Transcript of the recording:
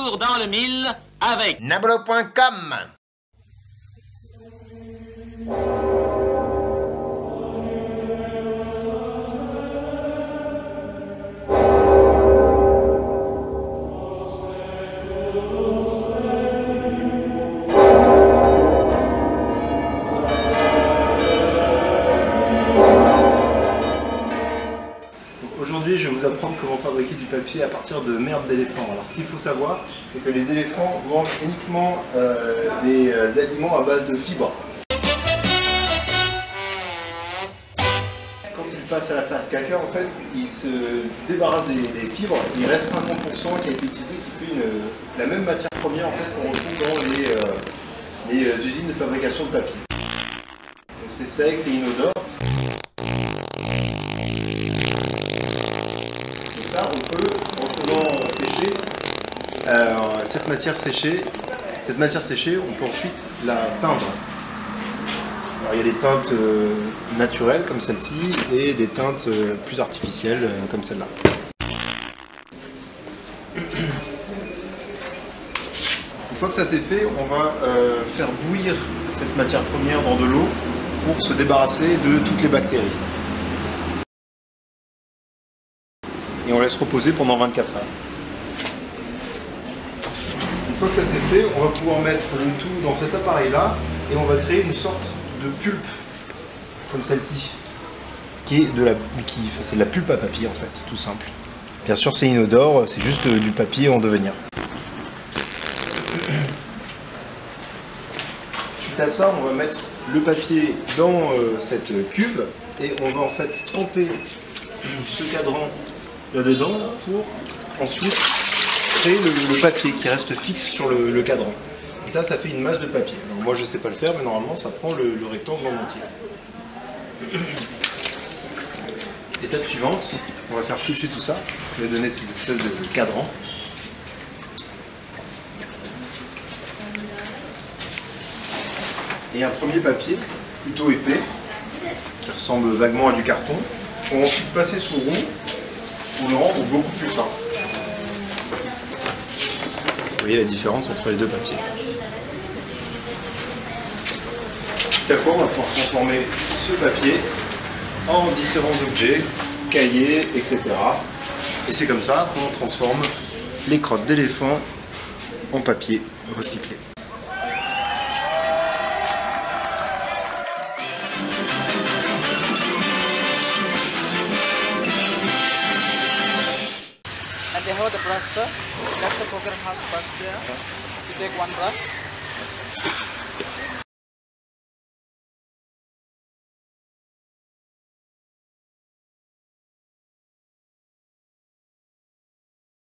retour dans le mille avec Nabolo.com. Aujourd'hui, je vais vous apprendre comment fabriquer du papier à partir de merde d'éléphant. Alors, ce qu'il faut savoir, c'est que les éléphants mangent uniquement des aliments à base de fibres. Quand ils passent à la phase caca, en fait, ils se débarrassent des fibres. Il reste 50% qui a été utilisé, qui fait la même matière première en fait, qu'on retrouve dans les usines de fabrication de papier. Donc c'est sec, c'est inodore. Ça, on peut, en faisant sécher cette matière séchée, on peut ensuite la teindre. Alors, il y a des teintes naturelles comme celle-ci et des teintes plus artificielles comme celle-là. Une fois que ça c'est fait, on va faire bouillir cette matière première dans de l'eau pour se débarrasser de toutes les bactéries. Et on laisse reposer pendant 24 heures. Une fois que ça c'est fait, on va pouvoir mettre le tout dans cet appareil-là et on va créer une sorte de pulpe, comme celle-ci, qui est c'est de la pulpe à papier en fait, tout simple. Bien sûr c'est inodore, c'est juste du papier en devenir. Suite à ça, on va mettre le papier dans cette cuve et on va en fait tremper ce cadran là-dedans pour ensuite créer le papier qui reste fixe sur le cadran. Et ça fait une masse de papier. Alors moi je sais pas le faire, mais normalement ça prend le rectangle en entier. Étape suivante, on va faire sécher tout ça, ce qui va donner ces espèces de cadrans. Et un premier papier, plutôt épais, qui ressemble vaguement à du carton, on va ensuite passer sous roue pour le rendre beaucoup plus fin. Vous voyez la différence entre les deux papiers. Petit à quoi, on va pouvoir transformer ce papier en différents objets, cahiers, etc. Et c'est comme ça qu'on transforme les crottes d'éléphant en papier recyclé. And they have the brush, sir. That's the program has brush there. You take one brush.